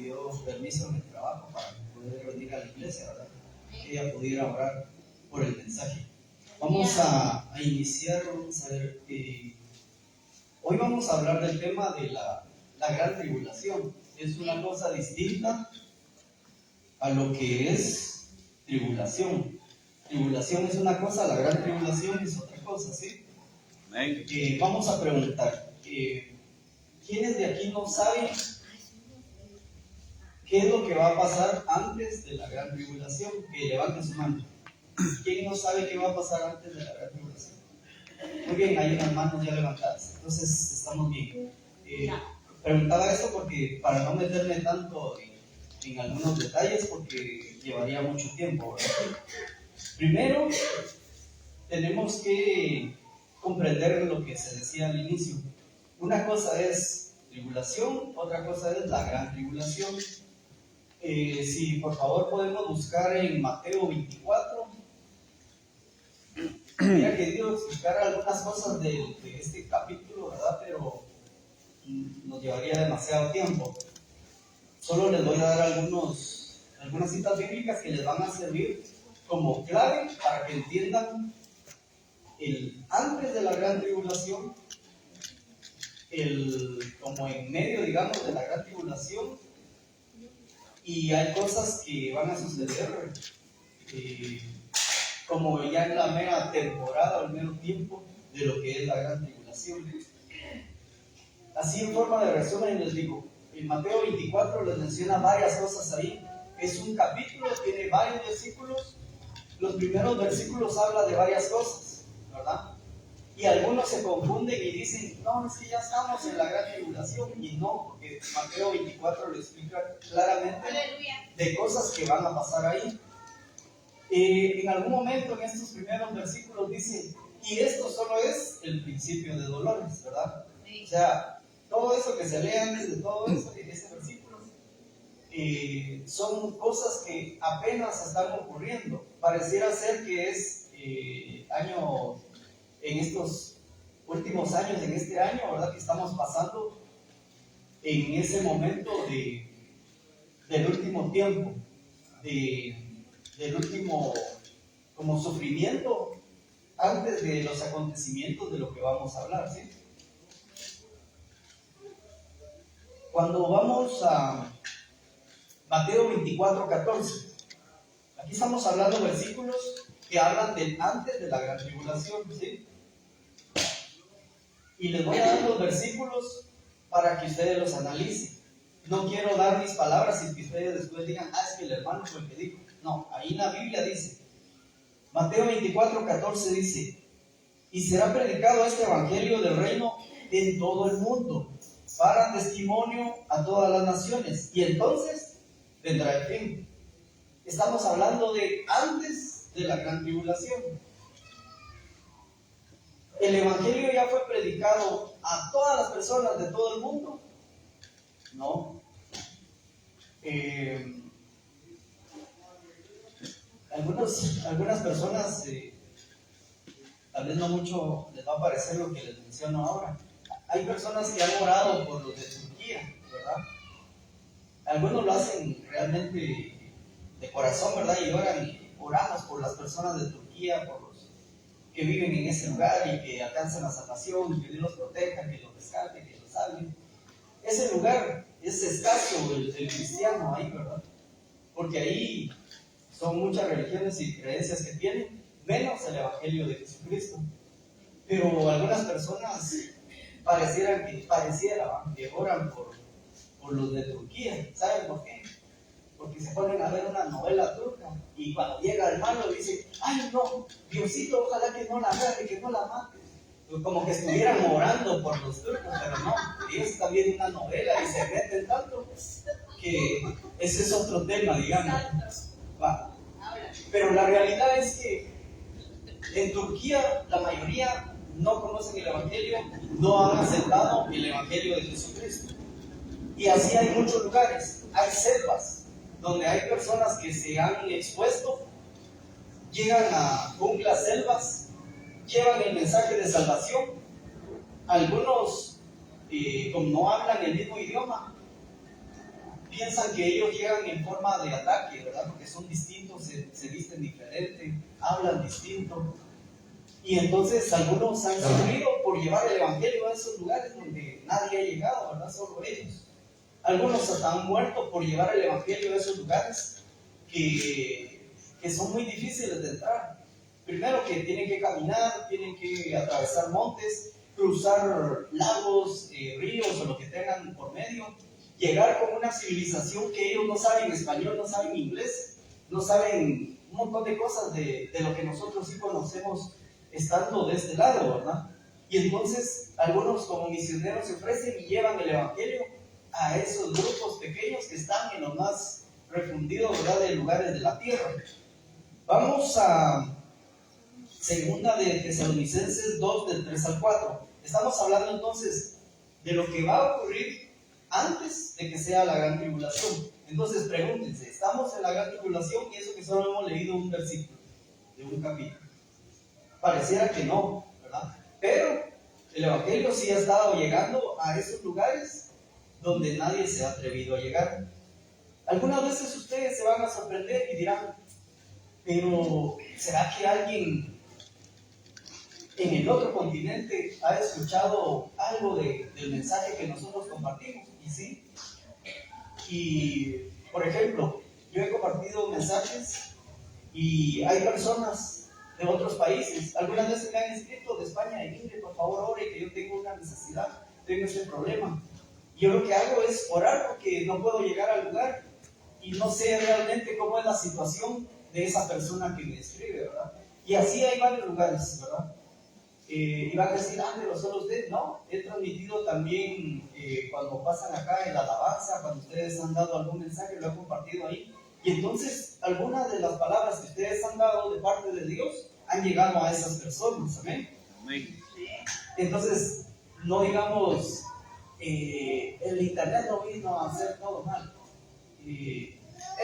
dio permiso en el trabajo para poder venir a la iglesia, ¿verdad? Que ella pudiera orar por el mensaje. Vamos a iniciar, vamos a ver, hoy vamos a hablar del tema de la gran tribulación. Es una cosa distinta a lo que es tribulación. Tribulación es una cosa, la gran tribulación es otra cosa, ¿sí? Vamos a preguntar, ¿quiénes de aquí no saben qué es lo que va a pasar antes de la gran tribulación? Que levanten su mano. ¿Quién no sabe qué va a pasar antes de la gran tribulación? Muy bien, hay unas manos ya levantadas, entonces estamos bien. Preguntaba esto porque para no meterme tanto en algunos detalles, porque llevaría mucho tiempo, ¿verdad? Primero, tenemos que comprender lo que se decía al inicio. Una cosa es tribulación, otra cosa es la gran tribulación. Si por favor podemos buscar en Mateo 24. Había querido explicar algunas cosas de este capítulo, ¿verdad? Pero nos llevaría demasiado tiempo. Solo les voy a dar algunas citas bíblicas que les van a servir como clave para que entiendan el antes de la gran tribulación, como en medio, digamos, de la gran tribulación, y hay cosas que van a suceder como ya en la mera temporada o el mero tiempo de lo que es la gran tribulación. Así en forma de resumen les digo, en Mateo 24 les menciona varias cosas ahí. Es un capítulo, tiene varios versículos. Los primeros versículos hablan de varias cosas, ¿verdad? Y algunos se confunden y dicen, no, es que ya estamos en la gran tribulación. Y no, porque Mateo 24 lo explica claramente de cosas que van a pasar ahí. En algún momento en estos primeros versículos dice, y esto solo es el principio de dolores, ¿verdad? O sea, todo eso que se lee antes de todo eso, de ese versículo, son cosas que apenas están ocurriendo. Pareciera ser que es en estos últimos años, en este año, ¿verdad? Que estamos pasando en ese momento del último tiempo, del último como sufrimiento antes de los acontecimientos de lo que vamos a hablar, ¿sí? Cuando vamos a Mateo 24:14, aquí estamos hablando de versículos que hablan del antes de la gran tribulación, ¿sí? Y les voy a dar los versículos para que ustedes los analicen. No quiero dar mis palabras y que ustedes después digan, es que el hermano fue el que dijo. No, ahí en la Biblia dice, Mateo 24:14 dice, y será predicado este evangelio del reino en todo el mundo, para testimonio a todas las naciones, y entonces vendrá el fin. Estamos hablando de antes de la gran tribulación. ¿El evangelio ya fue predicado a todas las personas de todo el mundo? No. Algunas personas, tal vez no mucho les va a parecer lo que les menciono ahora. Hay personas que han orado por los de Turquía, ¿verdad? Algunos lo hacen realmente de corazón, ¿verdad? Y oramos por las personas de Turquía, por los que viven en ese lugar y que alcancen la salvación, que Dios los proteja, que los rescate, que los salve. Ese lugar es escaso el cristiano ahí, ¿verdad? Porque ahí son muchas religiones y creencias que tienen, menos el evangelio de Jesucristo. Pero algunas personas pareciera que oran por los de Turquía. ¿Saben por qué? Porque se ponen a ver una novela turca y cuando llega el malo dice, ay no, Diosito, ojalá que no la agarre, que no la mate. Como que estuvieran orando por los turcos, pero no, ellos están viendo una novela y se meten tanto que ese es otro tema, digamos. Va. Pero la realidad es que en Turquía la mayoría no conocen el evangelio, no han aceptado el evangelio de Jesucristo. Y así hay muchos lugares, hay selvas donde hay personas que se han expuesto, llegan a junglas, selvas, llevan el mensaje de salvación. Algunos, como no hablan el mismo idioma, piensan que ellos llegan en forma de ataque, ¿verdad? Porque son distintos, se visten diferente, hablan distinto. Y entonces algunos han sufrido por llevar el evangelio a esos lugares donde nadie ha llegado, ¿verdad? Solo ellos. Algunos hasta han muerto por llevar el evangelio a esos lugares que son muy difíciles de entrar. Primero que tienen que caminar, tienen que atravesar montes, cruzar lagos, ríos o lo que tengan por medio, llegar con una civilización que ellos no saben español, no saben inglés, no saben un montón de cosas de lo que nosotros sí conocemos estando de este lado, ¿verdad? Y entonces algunos como misioneros se ofrecen y llevan el evangelio a esos grupos pequeños que están en los más refundidos, ¿verdad?, de lugares de la tierra. Vamos a Segunda de Tesalonicenses 2, del 3 al 4. Estamos hablando entonces de lo que va a ocurrir antes de que sea la gran tribulación. Entonces pregúntense, ¿estamos en la gran tribulación? Y eso que solo hemos leído un versículo de un capítulo. Pareciera que no, ¿verdad? Pero el evangelio sí ha estado llegando a esos lugares donde nadie se ha atrevido a llegar. Algunas veces ustedes se van a sorprender y dirán, pero ¿será que alguien en el otro continente ha escuchado algo del mensaje que nosotros compartimos? Y sí. Y, por ejemplo, yo he compartido mensajes y hay personas de otros países. Algunas veces me han escrito de España y dicen, por favor, ore, que yo tengo una necesidad, tengo ese problema. Yo lo que hago es orar porque no puedo llegar al lugar y no sé realmente cómo es la situación de esa persona que me escribe, ¿verdad? Y así hay varios lugares, ¿verdad? Y van a decir, pero solo usted. No, he transmitido también cuando pasan acá en la alabanza, cuando ustedes han dado algún mensaje, lo he compartido ahí. Y entonces, algunas de las palabras que ustedes han dado de parte de Dios han llegado a esas personas, ¿amén? Amén. Entonces, no digamos, el internet no vino a hacer todo mal.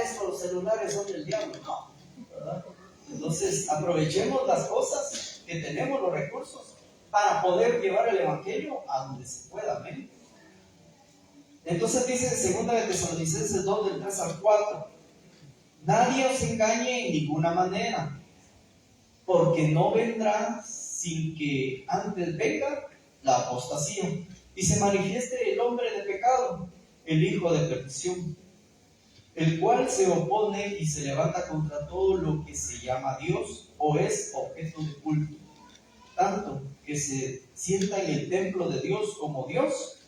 Estos celulares son del diablo, no, ¿verdad? Entonces, aprovechemos las cosas que tenemos, los recursos, para poder llevar el evangelio a donde se pueda, ¿amén? Entonces dice 2 de Tesalonicenses 2, del 3 al 4, nadie os engañe en ninguna manera, porque no vendrá sin que antes venga la apostasía y se manifieste el hombre de pecado, el hijo de perdición, el cual se opone y se levanta contra todo lo que se llama Dios o es objeto de culto, tanto que se sienta en el templo de Dios como Dios,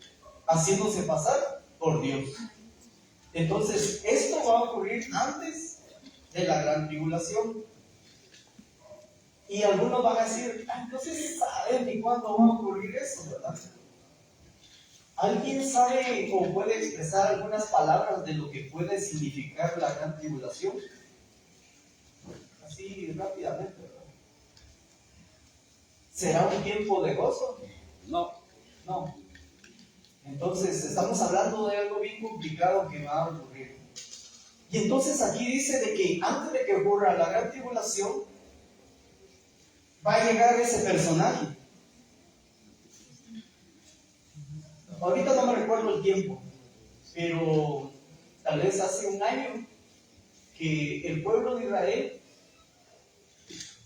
haciéndose pasar por Dios. Entonces, esto va a ocurrir antes de la gran tribulación. Y algunos van a decir, entonces saben ni cuándo va a ocurrir eso, ¿verdad? ¿Alguien sabe o puede expresar algunas palabras de lo que puede significar la gran tribulación? Así rápidamente, ¿verdad? ¿Será un tiempo de gozo? No. Entonces, estamos hablando de algo bien complicado que va a ocurrir. Y entonces aquí dice de que antes de que ocurra la gran tribulación, va a llegar ese personaje. Ahorita no me recuerdo el tiempo, pero tal vez hace un año que el pueblo de Israel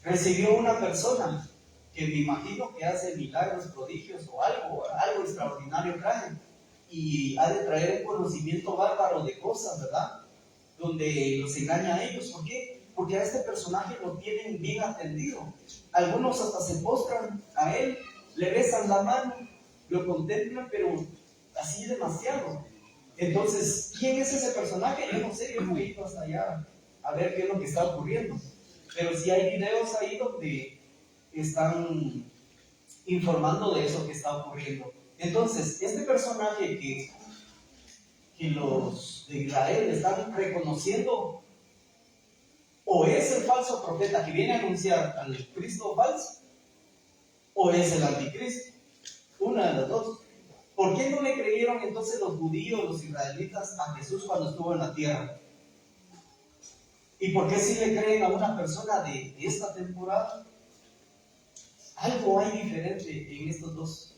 recibió una persona que me imagino que hace milagros, prodigios o algo extraordinario trae, y ha de traer un conocimiento bárbaro de cosas, ¿verdad? Donde los engaña a ellos. ¿Por qué? Porque a este personaje lo tienen bien atendido. Algunos hasta se postran a él, le besan la mano, lo contemplan, pero así demasiado. Entonces, ¿quién es ese personaje? Yo no sé, yo no he ido hasta allá a ver qué es lo que está ocurriendo. Pero sí hay videos ahí donde están informando de eso que está ocurriendo. Entonces, este personaje que los de Israel están reconociendo, o es el falso profeta que viene a anunciar al Cristo falso, o es el anticristo. Una de las dos. ¿Por qué no le creyeron entonces los judíos, los israelitas, a Jesús cuando estuvo en la tierra? ¿Y por qué sí le creen a una persona de esta temporada? Algo hay diferente en estos dos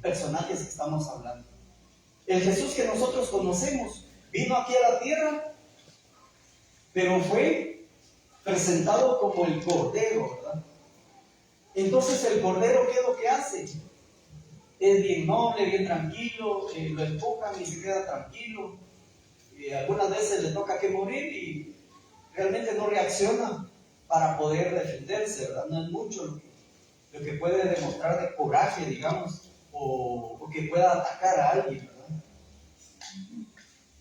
personajes que estamos hablando. El Jesús que nosotros conocemos vino aquí a la tierra, pero fue presentado como el Cordero, ¿verdad? Entonces el Cordero, ¿qué es lo que hace? Es bien noble, bien tranquilo, lo empujan y se queda tranquilo. Algunas veces le toca que morir y realmente no reacciona para poder defenderse, ¿verdad? No es mucho lo que puede demostrar de coraje, digamos, o que pueda atacar a alguien, ¿verdad?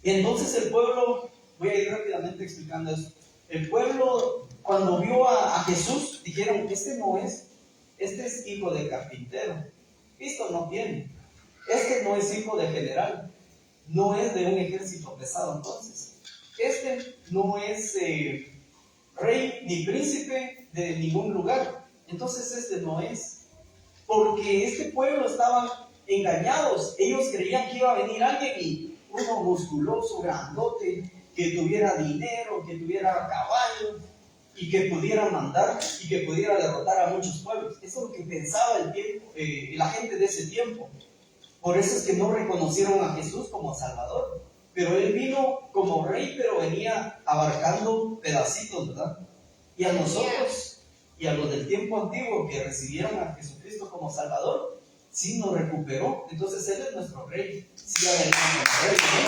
Y entonces el pueblo, voy a ir rápidamente explicando eso. El pueblo, cuando vio a Jesús, dijeron: este no es, este es hijo de carpintero, Cristo no tiene, este no es hijo de general, no es de un ejército pesado, entonces este no es rey ni príncipe de ningún lugar, entonces este no es, porque este pueblo estaba engañados. Ellos creían que iba a venir alguien y uno musculoso, grandote, que tuviera dinero, que tuviera caballos y que pudiera mandar y que pudiera derrotar a muchos pueblos. Eso es lo que pensaba la gente de ese tiempo. Por eso es que no reconocieron a Jesús como Salvador. Pero Él vino como rey, pero venía abarcando pedacitos, ¿verdad? Y a nosotros y a los del tiempo antiguo que recibieron a Jesucristo como Salvador, sí nos recuperó. Entonces Él es nuestro rey. Sí, adelante, rey, ¿no?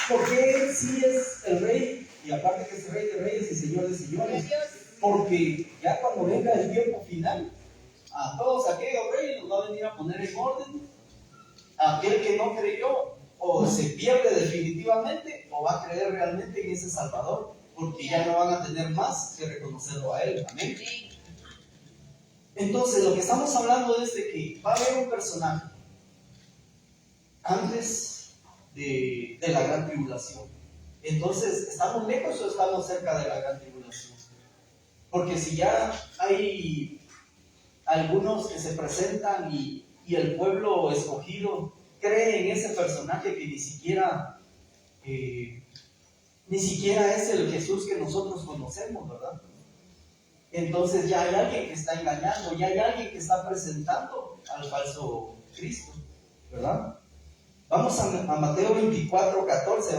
¿Por qué Él sí es el rey? Y aparte que es rey de reyes y señor de señores. Porque ya cuando venga el tiempo final, a todos aquellos reyes los va a venir a poner en orden. Aquel que no creyó o se pierde definitivamente o va a creer realmente en ese Salvador, porque ya no van a tener más que reconocerlo a Él. Amén. Entonces lo que estamos hablando es de que va a haber un personaje antes de la gran tribulación. Entonces, ¿estamos lejos o estamos cerca de la gran tribulación? Porque si ya hay algunos que se presentan y el pueblo escogido cree en ese personaje que ni siquiera es el Jesús que nosotros conocemos, ¿verdad? Entonces ya hay alguien que está engañando, ya hay alguien que está presentando al falso Cristo, ¿verdad? Vamos a Mateo 24:14,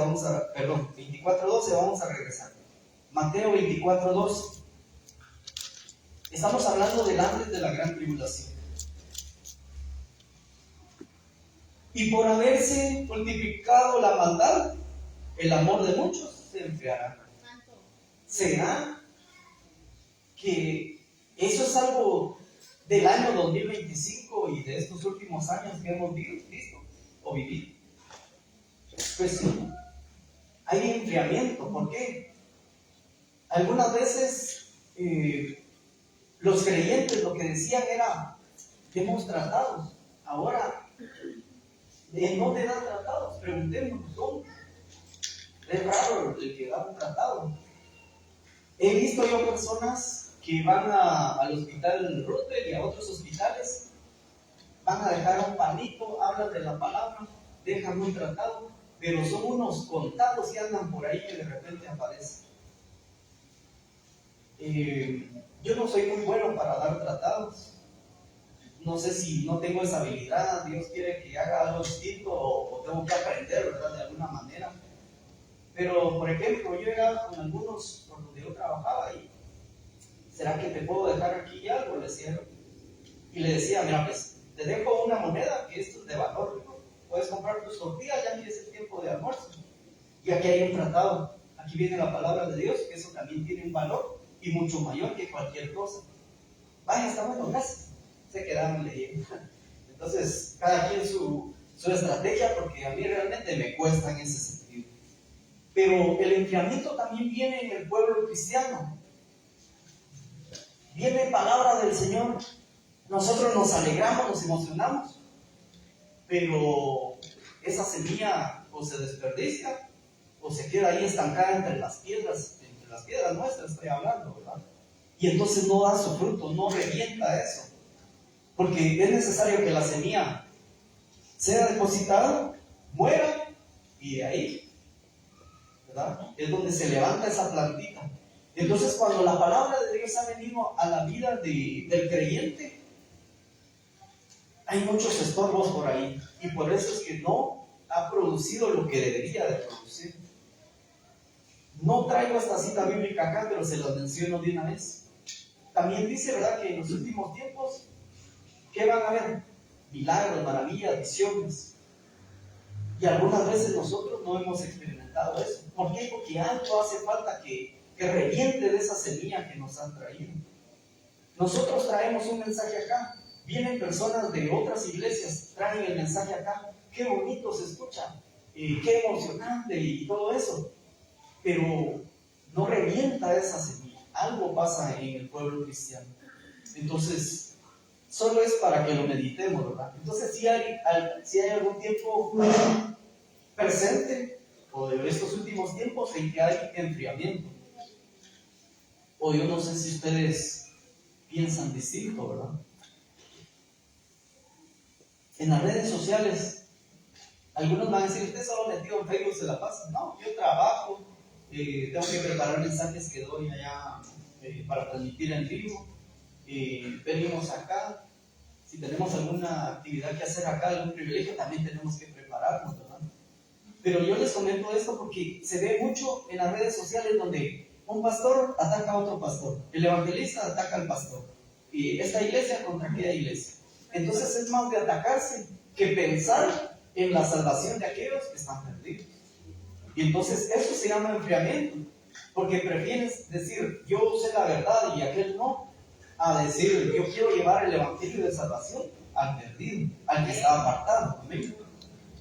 24:12, vamos a regresar. Mateo 24:12. Estamos hablando del antes de la gran tribulación. Y por haberse multiplicado la maldad, el amor de muchos se enfriará. ¿Será que eso es algo del año 2025 y de estos últimos años que hemos visto o vivido? Pues sí, hay enfriamiento. ¿Por qué? Algunas veces los creyentes lo que decían era: demos tratados. Ahora, ¿en dónde dan tratados? Preguntémonos dónde. Es raro el que da un tratado. He visto yo personas que van al hospital Roosevelt y a otros hospitales, van a dejar un palito, hablan de la palabra, dejan un tratado, pero son unos contados que andan por ahí que de repente aparecen. Yo no soy muy bueno para dar tratados. No sé si no tengo esa habilidad, Dios quiere que haga algo distinto o tengo que aprender, ¿verdad? De alguna manera. Pero, por ejemplo, yo llegaba con algunos por donde yo trabajaba y: ¿será que te puedo dejar aquí algo? Le decía. Y le decía: mira, pues, te dejo una moneda que esto es de valor, ¿no? Puedes comprar tus tortillas, ya que es el tiempo de almuerzo. Y aquí hay un tratado. Aquí viene la palabra de Dios, que eso también tiene un valor y mucho mayor que cualquier cosa. Vaya, está bueno, gracias. Se quedaron leyendo. Entonces, cada quien su estrategia, porque a mí realmente me cuesta en ese sentido. Pero el enfriamiento también viene en el pueblo cristiano. Viene palabra del Señor. Nosotros nos alegramos, nos emocionamos. Pero esa semilla o se desperdicia o se queda ahí estancada entre las piedras nuestras, estoy hablando, ¿verdad? Y entonces no da su fruto, no revienta eso. Porque es necesario que la semilla sea depositada, muera, y de ahí, ¿verdad?, es donde se levanta esa plantita. Entonces, cuando la palabra de Dios ha venido a la vida del creyente, hay muchos estorbos por ahí y por eso es que no ha producido lo que debería de producir. No traigo esta cita bíblica acá, pero se las menciono de una vez. También dice, ¿verdad?, que en los últimos tiempos, ¿qué van a haber? Milagros, maravillas, visiones. Y algunas veces nosotros no hemos experimentado eso. ¿Por qué? Porque algo hace falta que reviente de esa semilla que nos han traído. Nosotros traemos un mensaje acá. Vienen personas de otras iglesias, traen el mensaje acá. Qué bonito se escucha, qué emocionante y todo eso. Pero no revienta esa semilla. Algo pasa en el pueblo cristiano. Entonces, solo es para que lo meditemos, ¿verdad? Entonces, si hay algún tiempo presente, o de estos últimos tiempos, en que hay enfriamiento. O yo no sé si ustedes piensan distinto, ¿verdad? En las redes sociales, algunos van a decir, usted solo metido en Facebook se la pasa. No, yo trabajo, tengo que preparar mensajes que doy allá para transmitir en vivo. Venimos acá, si tenemos alguna actividad que hacer acá, algún privilegio, también tenemos que prepararnos, ¿verdad? Pero yo les comento esto porque se ve mucho en las redes sociales donde un pastor ataca a otro pastor, el evangelista ataca al pastor, y esta iglesia contra aquella iglesia. Entonces es más de atacarse que pensar en la salvación de aquellos que están perdidos. Y entonces eso se llama enfriamiento, porque prefieres decir yo sé la verdad y aquel no, a decir yo quiero llevar el evangelio de salvación al perdido, al que está apartado. ¿Amén?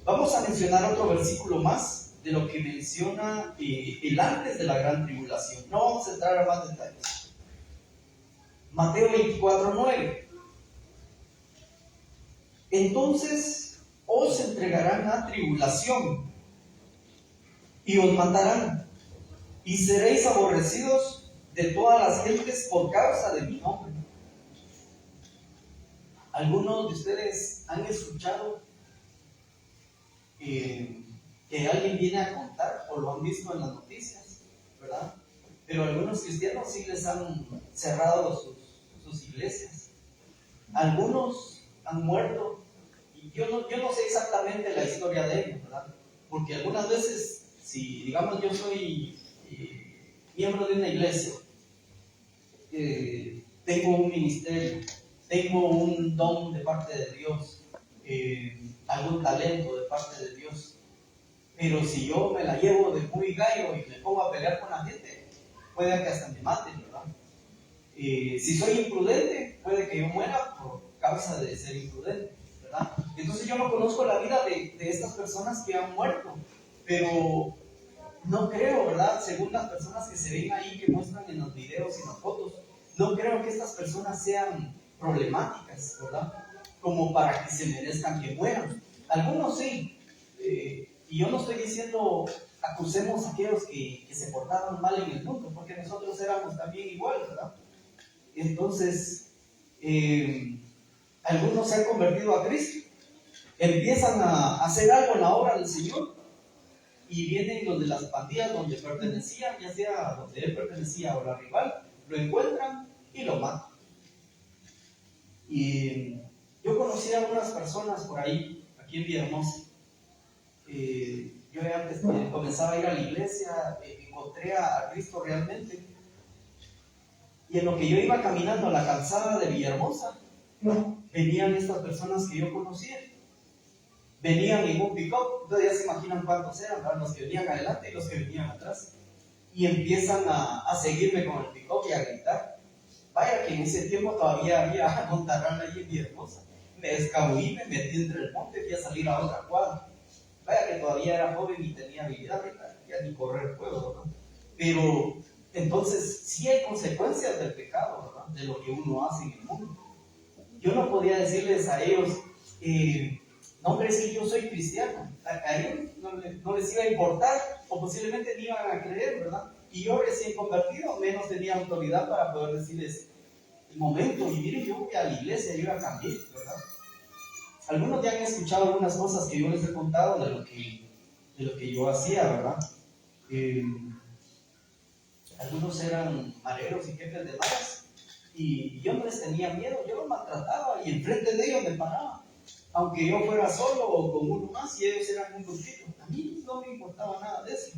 Vamos a mencionar otro versículo más de lo que menciona el antes de la gran tribulación. No vamos a entrar a más detalles. Mateo 24:9. Entonces os entregarán a tribulación y os matarán y seréis aborrecidos de todas las gentes por causa de mi nombre. ¿Algunos de ustedes han escuchado que alguien viene a contar o lo han visto en las noticias, ¿verdad? Pero algunos cristianos sí les han cerrado sus iglesias. Algunos han muerto y yo no sé exactamente la historia de ellos, ¿verdad? Porque algunas veces, si digamos yo soy miembro de una iglesia, tengo un ministerio, tengo un don de parte de Dios, algún talento de parte de Dios, pero si yo me la llevo de muy gallo y me pongo a pelear con la gente, puede que hasta me maten, ¿verdad? Si soy imprudente, puede que yo muera por causa de ser imprudente, ¿verdad? Entonces yo no conozco la vida de estas personas que han muerto, pero no creo, ¿verdad? Según las personas que se ven ahí, que muestran en los videos y en las fotos, no creo que estas personas sean problemáticas, ¿verdad? Como para que se merezcan que mueran. Algunos sí, y yo no estoy diciendo acusemos a aquellos que se portaron mal en el mundo, porque nosotros éramos también iguales, ¿verdad? Entonces, algunos se han convertido a Cristo, empiezan a hacer algo en la obra del Señor, y vienen los de las pandillas donde pertenecían, ya sea donde él pertenecía o la rival, lo encuentran y lo matan. Y yo conocí a unas personas por ahí, aquí en Villahermosa. Yo antes comenzaba a ir a la iglesia, encontré a Cristo realmente. Y en lo que yo iba caminando a la calzada de Villahermosa, venían estas personas que yo conocía. Venían en un pick-up, entonces ya se imaginan cuántos eran, ¿verdad? Los que venían adelante y los que venían atrás. Y empiezan a seguirme con el pick-up y a gritar. Vaya que en ese tiempo todavía había montarrán ahí en Villahermosa. Me escabullí, me metí entre el monte y fui a salir a otra cuadra. Vaya que todavía era joven y tenía habilidad, ya ni correr puedo, ¿verdad? Pero entonces sí hay consecuencias del pecado, ¿verdad? De lo que uno hace en el mundo. Yo no podía decirles a ellos, no, hombre, si yo soy cristiano, a ellos no les iba a importar, o posiblemente ni iban a creer, ¿verdad? Y yo recién convertido, menos tenía autoridad para poder decirles el momento, y miren, yo voy a la iglesia, yo ya cambié, ¿verdad? Algunos ya han escuchado algunas cosas que yo les he contado de lo que yo hacía, ¿verdad? Algunos eran mareros y jefes de maras, y yo no les tenía miedo, yo los maltrataba, y enfrente de ellos me paraba. aunque yo fuera solo o con uno más y ellos eran un grupito, a mí no me importaba nada de eso.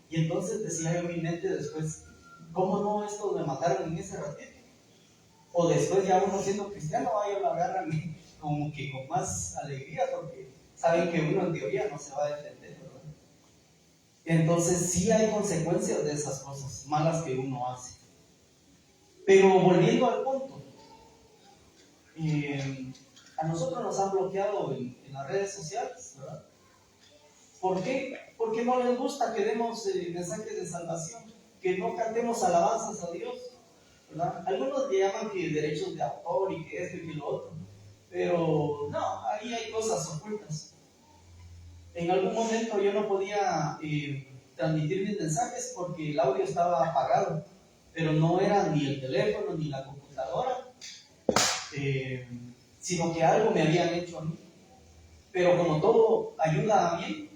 Y entonces decía yo en mi mente después, ¿cómo no esto me mataron en ese ratito? O después ya uno siendo cristiano, ellos lo agarran como que con más alegría porque saben que uno en teoría no se va a defender, ¿verdad? Entonces sí hay consecuencias de esas cosas malas que uno hace. Pero volviendo al punto, a nosotros nos han bloqueado en las redes sociales, ¿verdad? ¿Por qué? Porque no les gusta que demos mensajes de salvación, que no cantemos alabanzas a Dios, ¿verdad? Algunos le llaman que derechos de autor y que esto y que lo otro, pero no, ahí hay cosas ocultas. En algún momento yo no podía transmitir mis mensajes porque el audio estaba apagado, pero no era ni el teléfono ni la computadora, sino que algo me habían hecho a mí. Pero como todo ayuda a bien,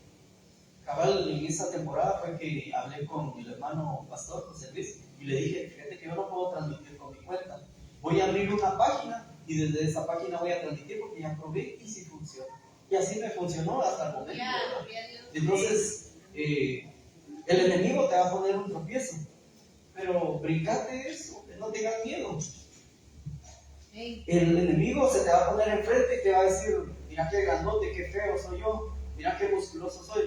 cabal, en esa temporada fue que hablé con el hermano pastor José Luis y le dije, fíjate que yo no puedo transmitir con mi cuenta, voy a abrir una página y desde esa página voy a transmitir porque ya probé y sí funciona. Y así me funcionó hasta el momento, ¿verdad? Entonces, el enemigo te va a poner un tropiezo, pero brincate eso, que no tengas miedo. El enemigo se te va a poner enfrente y te va a decir, mira qué grandote, qué feo soy yo, mira qué musculoso soy.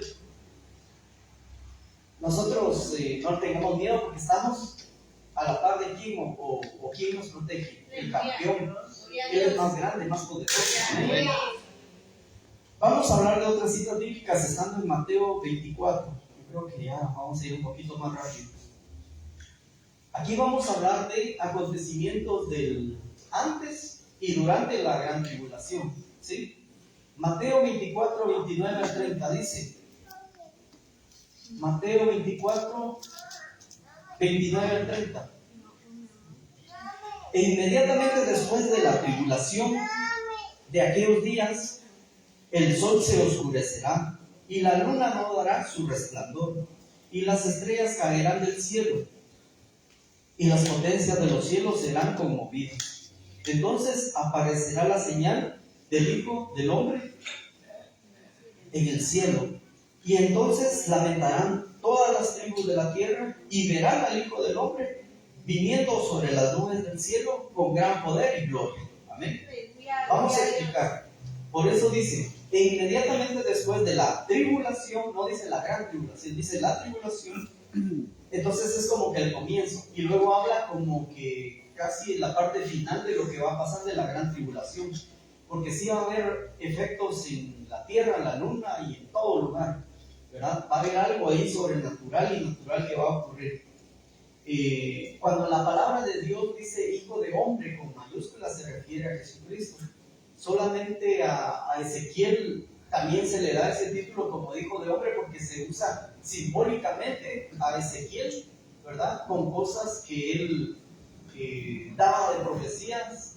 Nosotros no tengamos miedo porque estamos a la par de quién o quién nos protege, el campeón. Él es más grande, más poderoso. Vamos a hablar de otras citas bíblicas estando en Mateo 24. Yo creo que ya vamos a ir un poquito más rápido. Aquí vamos a hablar de acontecimientos del antes y durante la gran tribulación, ¿sí? Mateo 24, 29 al 30 dice, Mateo 24, 29 al 30. E inmediatamente después de la tribulación de aquellos días, el sol se oscurecerá y la luna no dará su resplandor y las estrellas caerán del cielo y las potencias de los cielos serán conmovidas. Entonces aparecerá la señal del Hijo del Hombre en el cielo, y entonces lamentarán todas las tribus de la tierra y verán al Hijo del Hombre viniendo sobre las nubes del cielo con gran poder y gloria. Amén. Vamos a explicar. Por eso dice, e inmediatamente después de la tribulación, no dice la gran tribulación, dice la tribulación. Entonces es como que el comienzo, y luego habla como que casi en la parte final de lo que va a pasar de la gran tribulación, porque sí va a haber efectos en la tierra, en la luna y en todo lugar, ¿verdad? Va a haber algo ahí sobrenatural y natural que va a ocurrir. Cuando la palabra de Dios dice Hijo de Hombre con mayúsculas, se refiere a Jesucristo. Solamente a Ezequiel también se le da ese título como Hijo de Hombre porque se usa simbólicamente a Ezequiel, ¿verdad? Con cosas que él daba de profecías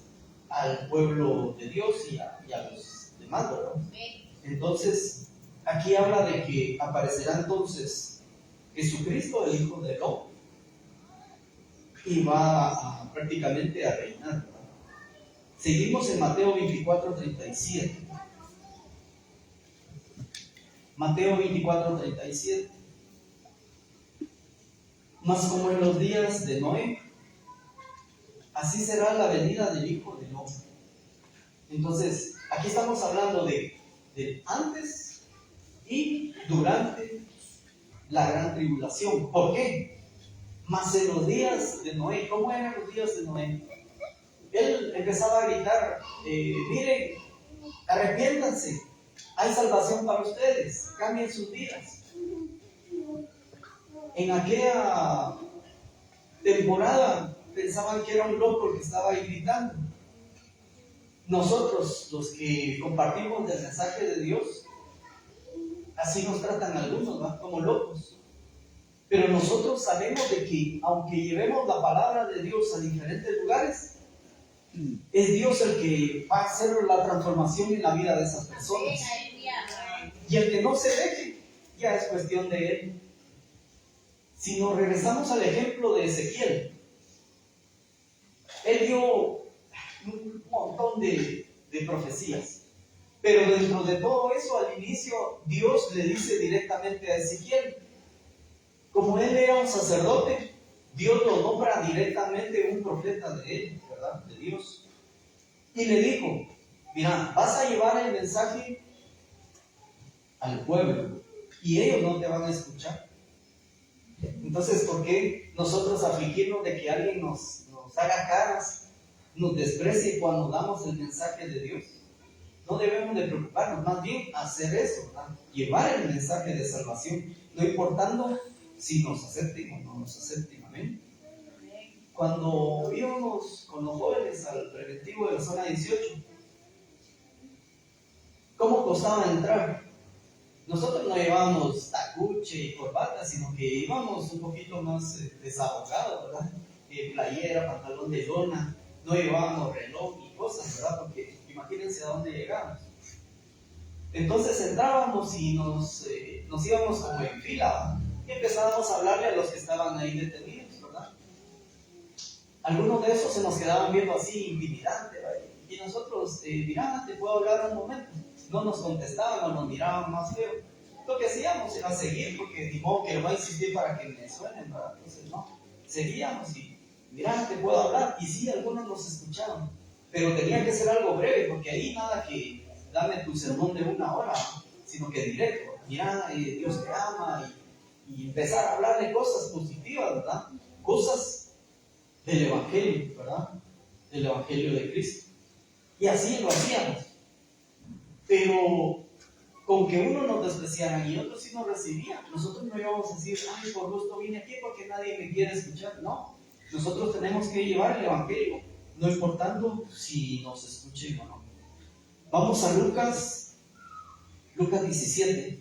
al pueblo de Dios y a los demás, ¿verdad? Entonces, aquí habla de que aparecerá entonces Jesucristo, el Hijo del Hombre, y va prácticamente a reinar, ¿verdad? Seguimos en Mateo 24, 37. Mateo 24, 37. Mas como en los días de Noé, así será la venida del Hijo del Hombre. Entonces, aquí estamos hablando de antes y durante la gran tribulación. ¿Por qué? Mas en los días de Noé, ¿cómo eran los días de Noé? Él empezaba a gritar, miren, arrepiéntanse, hay salvación para ustedes, cambien sus vidas. En aquella temporada pensaban que era un loco el que estaba ahí gritando. Nosotros, los que compartimos el mensaje de Dios, así nos tratan algunos, ¿va? Como locos. Pero nosotros sabemos de que aunque llevemos la palabra de Dios a diferentes lugares, es Dios el que va a hacer la transformación en la vida de esas personas. Y el que no se deje, ya es cuestión de él. Si nos regresamos al ejemplo de Ezequiel, él dio un montón de profecías. Pero dentro de todo eso, al inicio, Dios le dice directamente a Ezequiel, como él era un sacerdote, Dios lo nombra directamente un profeta de él, ¿verdad? De Dios. Y le dijo, mira, vas a llevar el mensaje al pueblo y ellos no te van a escuchar. Entonces, ¿por qué nosotros afligirnos de que alguien nos haga caras, nos desprecie cuando damos el mensaje de Dios? No debemos de preocuparnos, más bien hacer eso, ¿verdad? Llevar el mensaje de salvación, no importando si nos acepten o no nos acepten. Amén. Cuando íbamos con los jóvenes al preventivo de la zona 18, ¿cómo costaba entrar? Nosotros no llevábamos tacuche y corbata, sino que íbamos un poquito más desahogados, ¿verdad? Playera, pantalón de lona, no llevábamos reloj y cosas, ¿verdad? Porque imagínense a dónde llegamos. Entonces entrábamos y nos íbamos como en fila, ¿verdad? Y empezábamos a hablarle a los que estaban ahí detenidos, ¿verdad? Algunos de esos se nos quedaban viendo así, intimidantes, ¿verdad? Y nosotros, mira, te puedo hablar un momento. No nos contestaban o nos miraban más feo. Lo que hacíamos era seguir, porque ni modo que lo va a insistir para que me suenen, ¿verdad? Entonces, no, seguíamos y, mira, te puedo hablar. Y sí, algunos nos escuchaban, pero tenía que ser algo breve, porque ahí nada que dame tu sermón de 1 hora, sino que directo. Mira, Dios te ama y empezar a hablar de cosas positivas, ¿verdad? Cosas del Evangelio, ¿verdad? Del Evangelio de Cristo. Y así lo hacíamos. Pero con que uno nos despreciara y otros sí nos recibían, nosotros no íbamos a decir, ay, por gusto vine aquí porque nadie me quiere escuchar. No, nosotros tenemos que llevar el Evangelio, no importando si nos escuchen o no. Vamos a Lucas 17.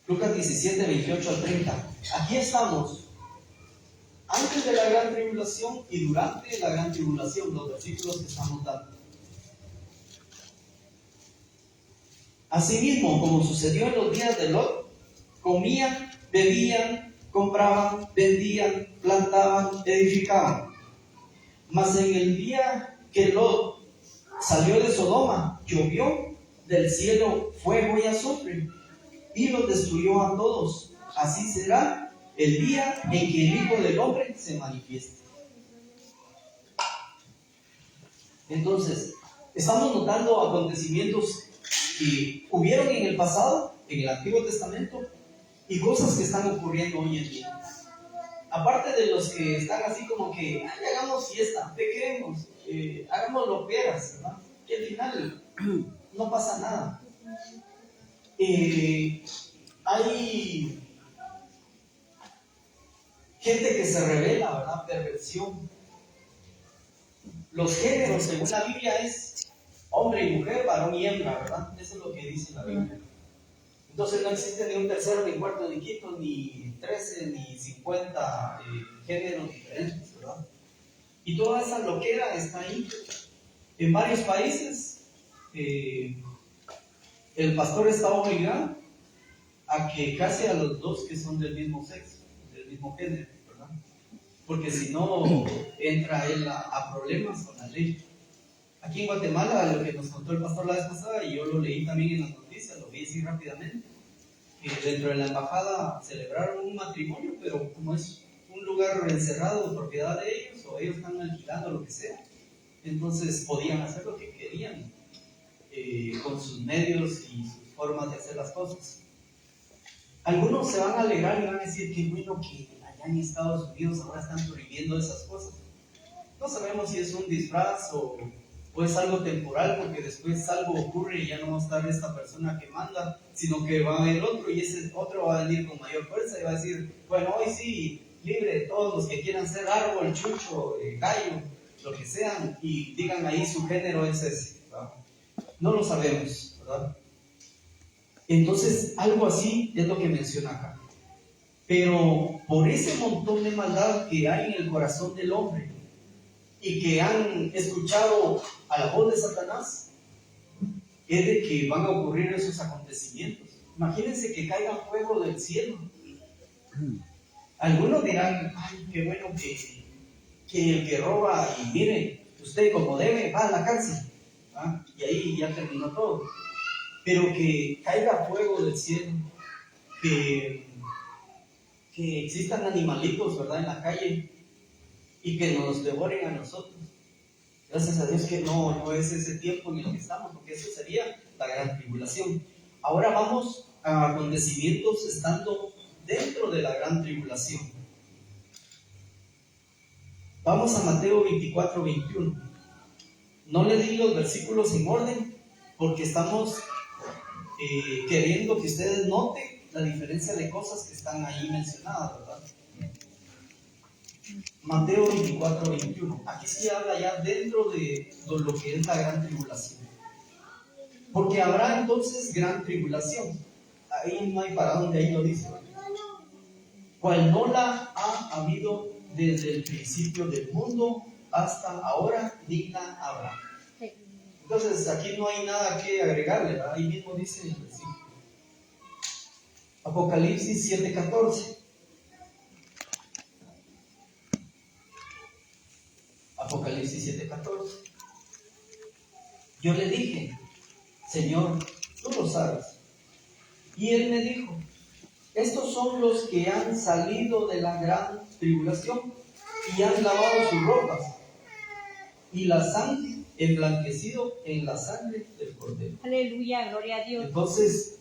Lucas 17, 28 al 30. Aquí estamos, antes de la gran tribulación y durante la gran tribulación, los versículos que estamos dando. Asimismo, como sucedió en los días de Lot, comían, bebían, compraban, vendían, plantaban, edificaban. Mas en el día que Lot salió de Sodoma, llovió del cielo fuego y azufre, y los destruyó a todos. Así será el día en que el Hijo del Hombre se manifieste. Entonces, estamos notando acontecimientos que hubieron en el pasado, en el Antiguo Testamento, y cosas que están ocurriendo hoy en día. Aparte de los que están así como que, ay, hagamos fiesta, pequemos, hagámoslo peras, ¿verdad? Y al final no pasa nada. Hay gente que se revela, ¿verdad? Perversión. Los géneros, según la Biblia, es hombre y mujer, varón y hembra, ¿verdad? Eso es lo que dice la Biblia. Entonces no existe ni un tercero, ni cuarto, ni quinto, ni 13, ni 50 géneros diferentes, ¿verdad? Y toda esa loquera está ahí. En varios países, el pastor está obligado a que case a los dos que son del mismo sexo, del mismo género, ¿verdad? Porque si no, entra él a problemas con la ley. Aquí en Guatemala, lo que nos contó el pastor la vez pasada, y yo lo leí también en las noticias, lo vi así rápidamente, dentro de la embajada celebraron un matrimonio, pero como es un lugar encerrado, propiedad de ellos, o ellos están alquilando lo que sea, entonces podían hacer lo que querían con sus medios y sus formas de hacer las cosas. Algunos se van a alegrar y van a decir que bueno que allá en Estados Unidos ahora están prohibiendo esas cosas. No sabemos si es un disfraz o es algo temporal, porque después algo ocurre y ya no va a estar esta persona que manda, sino que va a haber otro y ese otro va a venir con mayor fuerza y va a decir, bueno, hoy sí, libre todos los que quieran ser árbol, chucho, gallo, lo que sean, y digan ahí su género es ese, ¿verdad? No lo sabemos, ¿verdad? Entonces, algo así es lo que menciona acá. Pero por ese montón de maldad que hay en el corazón del hombre y que han escuchado a la voz de Satanás, es de que van a ocurrir esos acontecimientos. Imagínense que caiga fuego del cielo. Algunos dirán, ay, qué bueno que el que roba, y mire, usted como debe, va a la cárcel. ¿verdad? Y ahí ya terminó todo. Pero que caiga fuego del cielo, que existan animalitos, ¿verdad?, en la calle y que nos devoren a nosotros. Gracias a Dios que no es ese tiempo en el que estamos, porque eso sería la gran tribulación. Ahora vamos a acontecimientos estando dentro de la gran tribulación. Vamos a Mateo 24, 21. No le di los versículos en orden porque estamos queriendo que ustedes noten la diferencia de cosas que están ahí mencionadas, ¿verdad? Mateo 24, 21. Aquí se habla ya dentro de lo que es la gran tribulación. Porque habrá entonces gran tribulación. Ahí no hay para dónde, ahí lo dice. Cual no la ha habido desde el principio del mundo hasta ahora, ni la habrá. Entonces aquí no hay nada que agregarle, ¿verdad? Ahí mismo dice el versículo. Apocalipsis 7:14. Apocalipsis 7:14. Yo le dije, Señor, tú lo sabes. Y él me dijo, estos son los que han salido de la gran tribulación y han lavado sus ropas y las han emblanquecido en la sangre del Cordero. Aleluya, gloria a Dios. Entonces,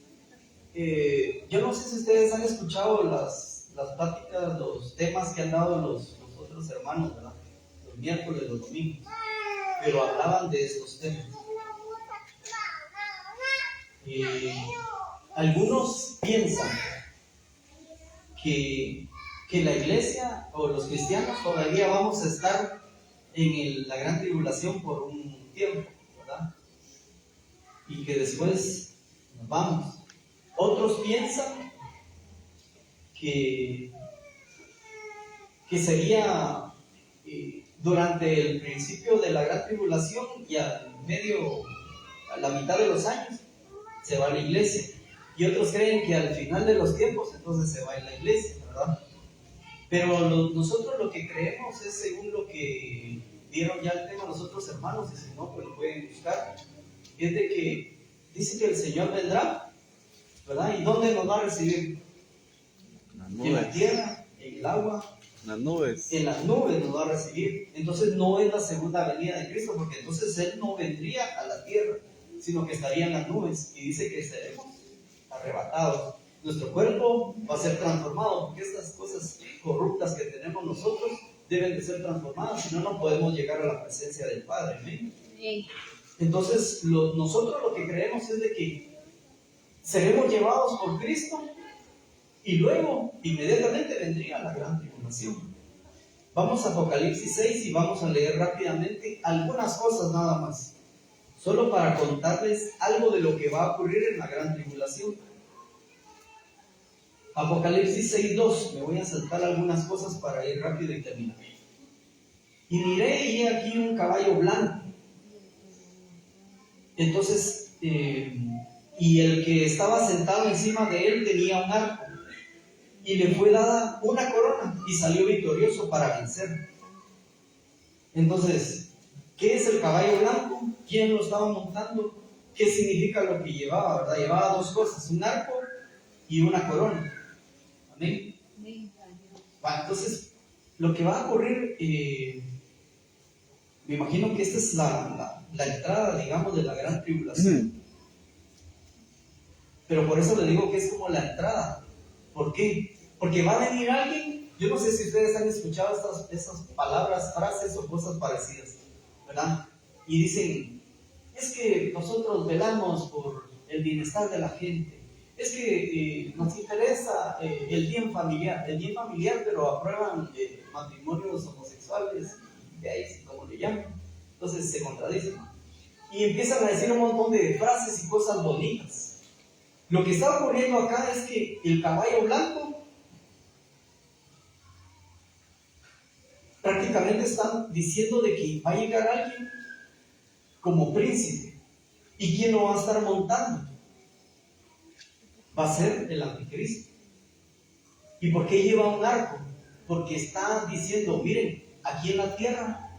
yo no sé si ustedes han escuchado las pláticas, los temas que han dado los otros hermanos, ¿verdad? Los miércoles, los domingos, pero hablaban de estos temas. Algunos piensan que la iglesia o los cristianos todavía vamos a estar en la gran tribulación por un tiempo, ¿verdad? Y que después nos vamos. Otros piensan que sería durante el principio de la gran tribulación y a la mitad de los años se va a la iglesia. Y otros creen que al final de los tiempos entonces se va a la iglesia, ¿verdad? Pero nosotros lo que creemos es según lo que dieron ya el tema los otros hermanos, y si no, pues lo pueden buscar. Es de que dice que el Señor vendrá, ¿verdad? ¿Y dónde nos va a recibir? En la tierra, en el agua, las nubes. En las nubes nos va a recibir. Entonces no es la segunda venida de Cristo, porque entonces Él no vendría a la tierra, sino que estaría en las nubes. Y dice que seremos arrebatados. Nuestro cuerpo va a ser transformado, porque estas cosas corruptas que tenemos nosotros deben de ser transformadas, si no, no podemos llegar a la presencia del Padre. ¿Sí? Entonces, nosotros lo que creemos es de que seremos llevados por Cristo y luego, inmediatamente vendría la gran tribulación. Vamos a Apocalipsis 6 y vamos a leer rápidamente algunas cosas nada más, solo para contarles algo de lo que va a ocurrir en la gran tribulación. Apocalipsis 6:2, me voy a saltar algunas cosas para ir rápido y terminar. Y miré y he aquí un caballo blanco. Entonces, y el que estaba sentado encima de él tenía un arco, y le fue dada una corona, y salió victorioso para vencer. Entonces, ¿qué es el caballo blanco? ¿Quién lo estaba montando? ¿Qué significa lo que llevaba? ¿Verdad? Llevaba dos cosas, un arco y una corona. Amén. Bueno, entonces, lo que va a ocurrir, me imagino que esta es la entrada, digamos, de la gran tribulación. Pero por eso le digo que es como la entrada. ¿Por qué? Porque va a venir alguien, yo no sé si ustedes han escuchado estas palabras, frases o cosas parecidas, ¿verdad? Y dicen, es que nosotros velamos por el bienestar de la gente. Es que nos interesa el bien familiar, pero aprueban matrimonios homosexuales, gays, como le llaman. Entonces se contradicen. Y empiezan a decir un montón de frases y cosas bonitas. Lo que está ocurriendo acá es que el caballo blanco prácticamente están diciendo de que va a llegar alguien como príncipe. ¿Y quién lo va a estar montando? Va a ser el anticristo. ¿Y por qué lleva un arco? Porque está diciendo, miren, aquí en la tierra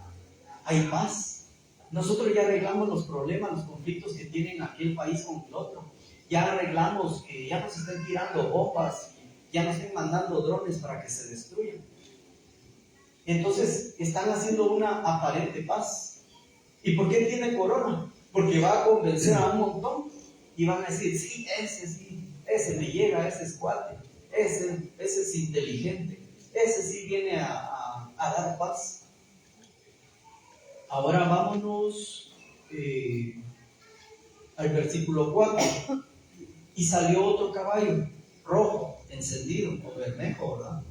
hay paz, Nosotros ya arreglamos los problemas, los conflictos que tienen aquel país con el otro. Ya arreglamos que ya nos estén tirando bombas, ya nos estén mandando drones para que se destruyan. Entonces están haciendo una aparente paz. ¿Y por qué tiene corona? Porque va a convencer a un montón y van a decir, sí, ese me llega, ese es cuate, ese es inteligente, ese sí viene a dar paz. Ahora vámonos al versículo 4. Y salió otro caballo rojo, encendido, o bermejo, ¿verdad?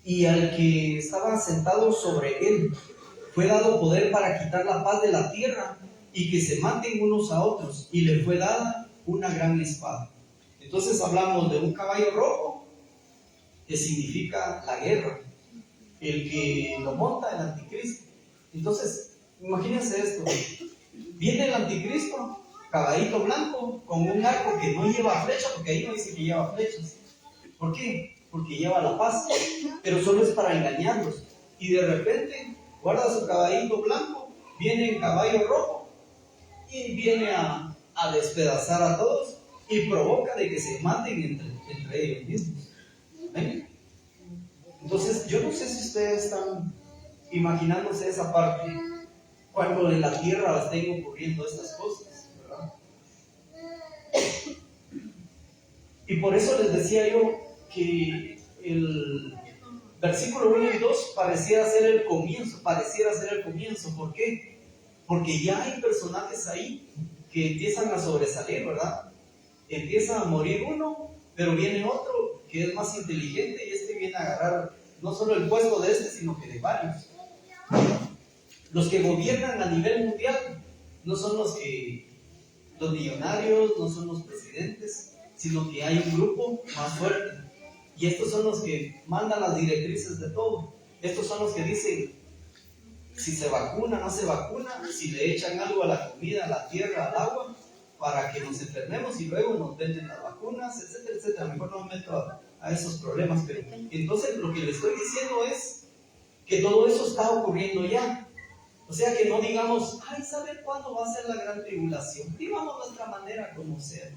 Y al que estaba sentado sobre él fue dado poder para quitar la paz de la tierra y que se maten unos a otros, y le fue dada una gran espada. Entonces hablamos de un caballo rojo, que significa la guerra, el que lo monta el anticristo. Entonces, imagínense esto, viene el anticristo, caballito blanco, con un arco que no lleva flecha, porque ahí no dice que lleva flechas. ¿Por qué? Porque lleva la paz, pero solo es para engañarlos. Y de repente guarda su caballito blanco, viene en caballo rojo y viene a despedazar a todos y provoca de que se maten entre ellos mismos. ¿Ven? Entonces, yo no sé si ustedes están imaginándose esa parte cuando en la tierra estén ocurriendo estas cosas, ¿verdad? Y por eso les decía yo que el versículo 1 y 2 pareciera ser el comienzo. ¿Por qué? Porque ya hay personajes ahí que empiezan a sobresalir, ¿verdad? Empieza a morir uno, pero viene otro que es más inteligente y este viene a agarrar no solo el puesto de este, sino que de varios. Los que gobiernan a nivel mundial no son los millonarios, no son los presidentes, sino que hay un grupo más fuerte. Y estos son los que mandan las directrices de todo. Estos son los que dicen si se vacuna, no se vacuna, si le echan algo a la comida, a la tierra, al agua, para que nos enfermemos y luego nos venden las vacunas, etcétera, etcétera. Mejor no me meto a esos problemas. Pero entonces lo que le estoy diciendo es que todo eso está ocurriendo ya. O sea que no digamos, ay, ¿sabe cuándo va a ser la gran tribulación? Digamos nuestra manera como sea.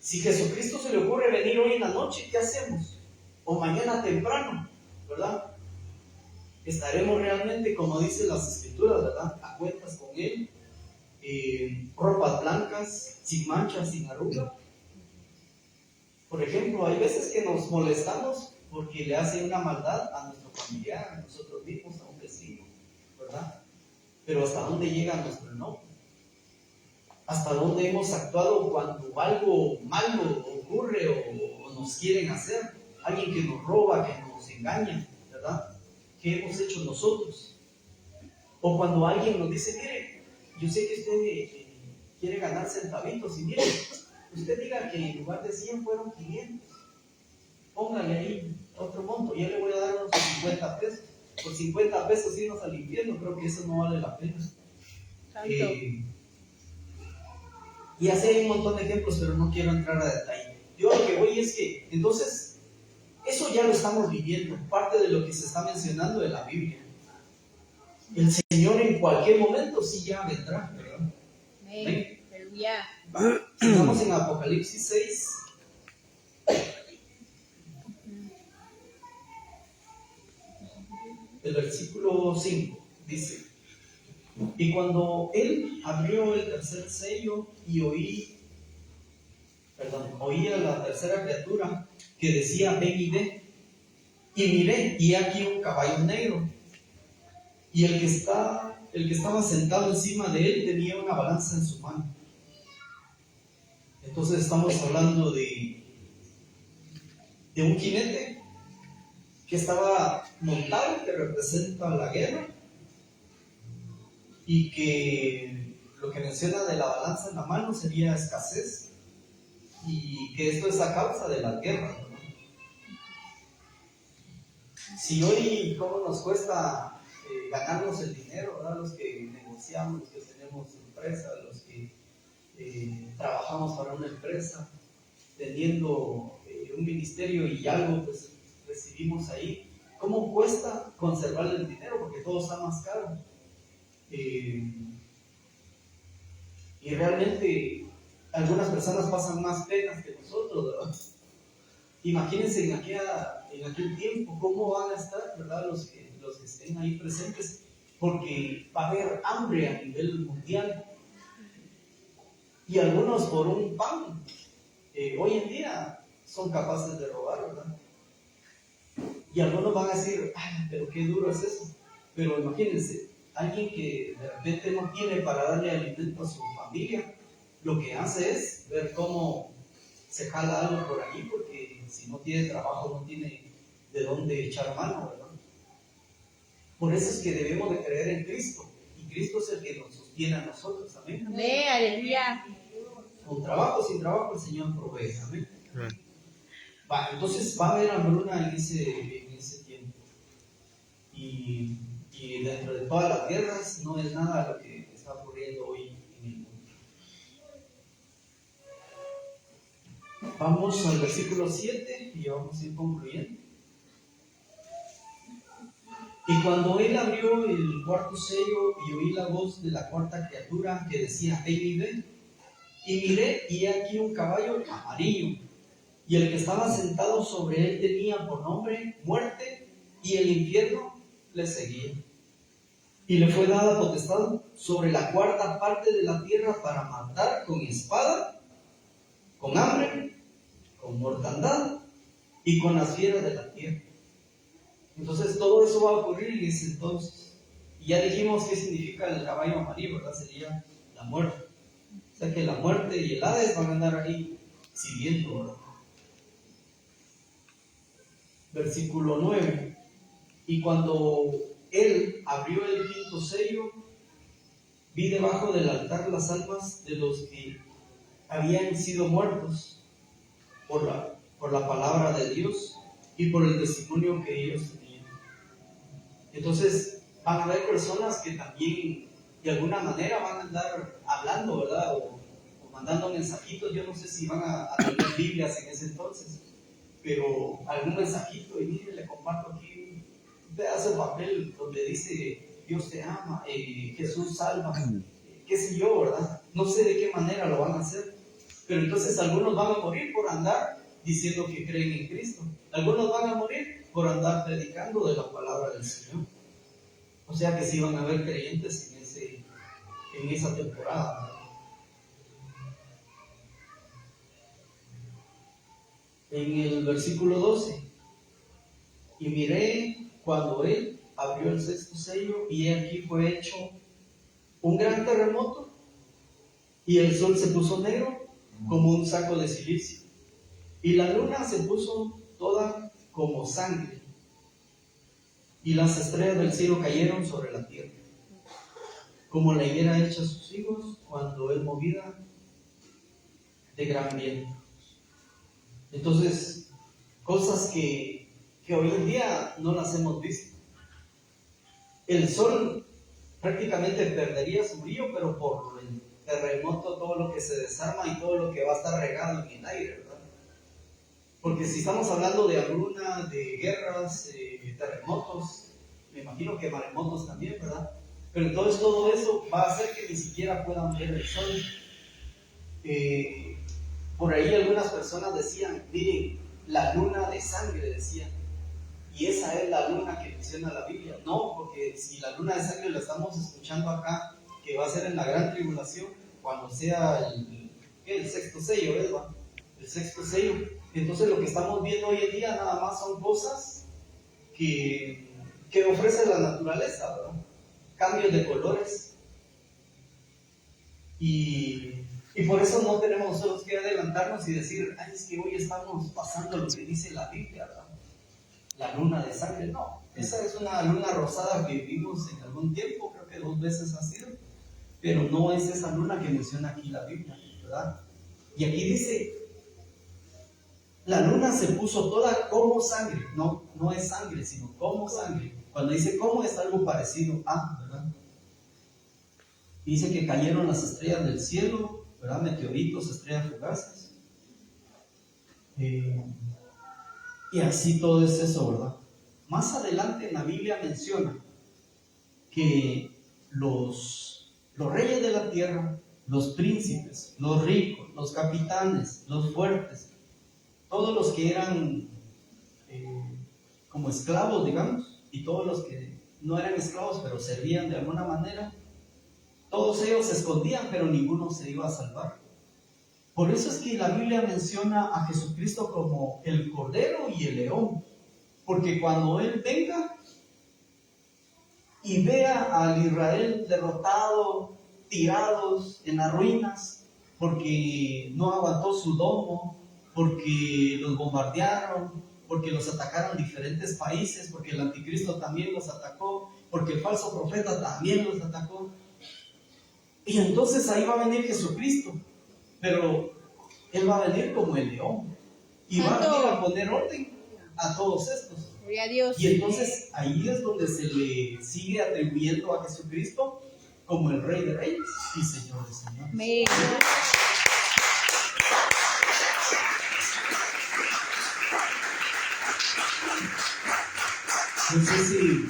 Si Jesucristo se le ocurre venir hoy en la noche, ¿qué hacemos? O mañana temprano, ¿verdad? Estaremos realmente, como dicen las escrituras, ¿verdad? A cuentas con Él, ropas blancas, sin manchas, sin arruga. Por ejemplo, hay veces que nos molestamos porque le hace una maldad a nuestro familiar, a nosotros mismos, a un vecino, ¿verdad? Pero ¿hasta dónde llega nuestro enojo? ¿Hasta dónde hemos actuado cuando algo malo ocurre o nos quieren hacer? Alguien que nos roba, que nos engaña, ¿verdad? ¿Qué hemos hecho nosotros? O cuando alguien nos dice, mire, yo sé que usted quiere ganar centavitos y mire, usted diga que en lugar de 100 fueron 500. Póngale ahí otro monto, yo le voy a dar unos 50 pesos. Por 50 pesos irnos al infierno, creo que eso no vale la pena. Y así hay un montón de ejemplos, pero no quiero entrar a detalle. Yo lo que voy es que, entonces, eso ya lo estamos viviendo, parte de lo que se está mencionando de la Biblia. El Señor en cualquier momento sí ya vendrá, ¿verdad? Amén. Aleluya. Estamos en Apocalipsis 6. El versículo 5 dice: y cuando él abrió el tercer sello y oía la tercera criatura que decía, ven y ve. Y miré, y aquí un caballo negro. Y el que estaba sentado encima de él tenía una balanza en su mano. Entonces estamos hablando de un jinete que estaba montado, que representa la guerra, y que lo que menciona de la balanza en la mano sería escasez, y que esto es a causa de las guerras, ¿no? Si hoy, ¿cómo nos cuesta ganarnos el dinero, ¿verdad? Los que negociamos, los que tenemos empresa, los que trabajamos para una empresa, teniendo un ministerio y algo pues recibimos ahí, ¿cómo cuesta conservar el dinero? Porque todo está más caro. y realmente algunas personas pasan más penas que nosotros, ¿verdad? Imagínense en aquel tiempo cómo van a estar, ¿verdad? Los que estén ahí presentes, porque va a haber hambre a nivel mundial. Y algunos por un pan, hoy en día son capaces de robar, ¿verdad? Y algunos van a decir, ay, pero qué duro es eso. Pero imagínense, alguien que de repente no tiene para darle alimento a su familia, lo que hace es ver cómo se jala algo por ahí, porque si no tiene trabajo, no tiene de dónde echar mano, ¿verdad? Por eso es que debemos de creer en Cristo, y Cristo es el que nos sostiene a nosotros, amén. Amén, aleluya. Con trabajo, sin trabajo, el Señor provee, amén. Va, entonces va a haber hambruna en ese tiempo. Y dentro de todas las guerras no es nada lo que está ocurriendo hoy en el mundo. Vamos al versículo 7 y vamos a ir concluyendo. Y cuando él abrió el cuarto sello y oí la voz de la cuarta criatura que decía, ven y ven, y miré y he aquí un caballo amarillo, y el que estaba sentado sobre él tenía por nombre Muerte, y el infierno le seguía. Y le fue dada potestad sobre la cuarta parte de la tierra para matar con espada, con hambre, con mortandad y con las fieras de la tierra. Entonces todo eso va a ocurrir en ese entonces. Y ya dijimos qué significa el caballo amarillo, ¿verdad? Sería la muerte. O sea que la muerte y el Hades van a andar ahí siguiendo, ¿verdad? Versículo 9. Y cuando él abrió el quinto sello, vi debajo del altar las almas de los que habían sido muertos por la palabra de Dios y por el testimonio que ellos tenían. Entonces van a haber personas que también de alguna manera van a andar hablando, ¿verdad? O mandando mensajitos. Yo no sé si van a tener Biblias en ese entonces, pero algún mensajito, y mire, le comparto aquí un pedazo de papel donde dice Dios te ama, Jesús salva, qué sé yo, ¿verdad? No sé de qué manera lo van a hacer, pero entonces algunos van a morir por andar diciendo que creen en Cristo, algunos van a morir por andar predicando de la palabra del Señor. O sea que sí van a haber creyentes en esa temporada. En el versículo 12, y miré cuando él abrió el sexto sello, y aquí fue hecho un gran terremoto, y el sol se puso negro como un saco de silicio, y la luna se puso toda como sangre, y las estrellas del cielo cayeron sobre la tierra, como la higuera echa sus higos cuando es movida de gran viento. Entonces, cosas que hoy en día no las hemos visto. El sol prácticamente perdería su brillo, pero por el terremoto, todo lo que se desarma y todo lo que va a estar regado en el aire, ¿verdad? Porque si estamos hablando de hambruna, de guerras, terremotos, me imagino que maremotos también, ¿verdad? Pero entonces todo eso va a hacer que ni siquiera puedan ver el sol. Por ahí algunas personas decían, miren, la luna de sangre, decían, y esa es la luna que menciona la Biblia. No, porque si la luna de sangre la estamos escuchando acá, que va a ser en la gran tribulación, cuando sea el sexto sello, ¿verdad? El sexto sello. Entonces lo que estamos viendo hoy en día nada más son cosas que ofrece la naturaleza, ¿verdad? Cambios de colores. Y por eso no tenemos nosotros que adelantarnos y decir, ay, es que hoy estamos pasando lo que dice la Biblia, ¿verdad? La luna de sangre, no. Esa es una luna rosada que vivimos en algún tiempo, creo que 2 veces ha sido, pero no es esa luna que menciona aquí la Biblia, ¿verdad? Y aquí dice, la luna se puso toda como sangre, no es sangre, sino como sangre. Cuando dice como es algo parecido a, ¿verdad? Dice que cayeron las estrellas del cielo, ¿verdad? Meteoritos, estrellas fugaces. Y así todo es eso, ¿verdad? Más adelante en la Biblia menciona que los reyes de la tierra, los príncipes, los ricos, los capitanes, los fuertes, todos los que eran como esclavos, digamos, y todos los que no eran esclavos, pero servían de alguna manera, todos ellos se escondían, pero ninguno se iba a salvar. Por eso es que la Biblia menciona a Jesucristo como el Cordero y el León, porque cuando Él venga y vea al Israel derrotado, tirados en las ruinas, porque no aguantó su domo, porque los bombardearon, porque los atacaron diferentes países, porque el anticristo también los atacó, porque el falso profeta también los atacó. Y entonces ahí va a venir Jesucristo, pero Él va a venir como el león y va a venir a poner orden a todos estos. Gloria a Dios. Y entonces ahí es donde se le sigue atribuyendo a Jesucristo como el Rey de Reyes y Señor de Señores. Amén. No sé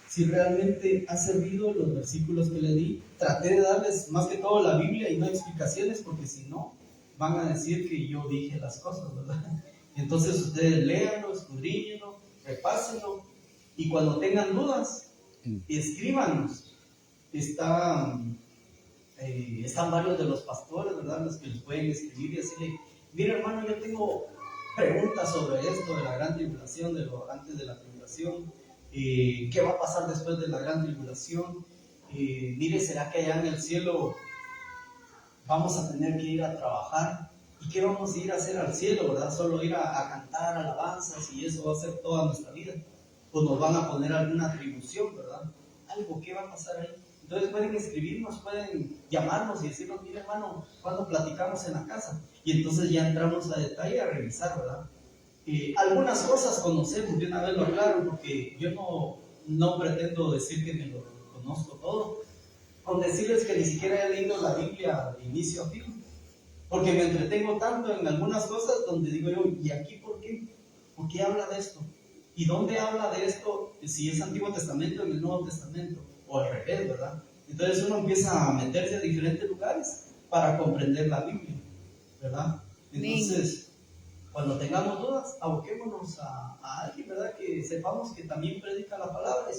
si realmente ha servido los versículos que le di. Traté de darles más que todo la Biblia y no explicaciones, porque si no, van a decir que yo dije las cosas, ¿verdad? Entonces ustedes léanlo, escudriñenlo, repásenlo, y cuando tengan dudas, escríbanos. Están varios de los pastores, ¿verdad?, los que les pueden escribir y decirle: mira, hermano, yo tengo preguntas sobre esto de la gran tribulación, de lo antes de la tribulación, qué va a pasar después de la gran tribulación, mire, ¿será que allá en el cielo vamos a tener que ir a trabajar? ¿Y qué vamos a ir a hacer al cielo, verdad? Solo ir a cantar alabanzas y eso va a ser toda nuestra vida. Pues nos van a poner alguna atribución, ¿verdad? Algo, ¿qué va a pasar ahí? Entonces pueden escribirnos, pueden llamarnos y decirnos: mire, hermano, ¿cuándo platicamos en la casa? Y entonces ya entramos a detalle a revisar, ¿verdad? Algunas cosas conocemos, de una vez lo aclaro, porque yo no pretendo decir que me lo conozco todo, con decirles que ni siquiera he leído la Biblia de inicio a fin, porque me entretengo tanto en algunas cosas donde digo yo: ¿y aquí por qué? ¿Por qué habla de esto? ¿Y dónde habla de esto? Si es Antiguo Testamento, en el Nuevo Testamento, o al revés, ¿verdad? Entonces uno empieza a meterse a diferentes lugares para comprender la Biblia, ¿verdad? Entonces, cuando tengamos dudas, aboquémonos a alguien, ¿verdad?, que sepamos que también predica la palabra.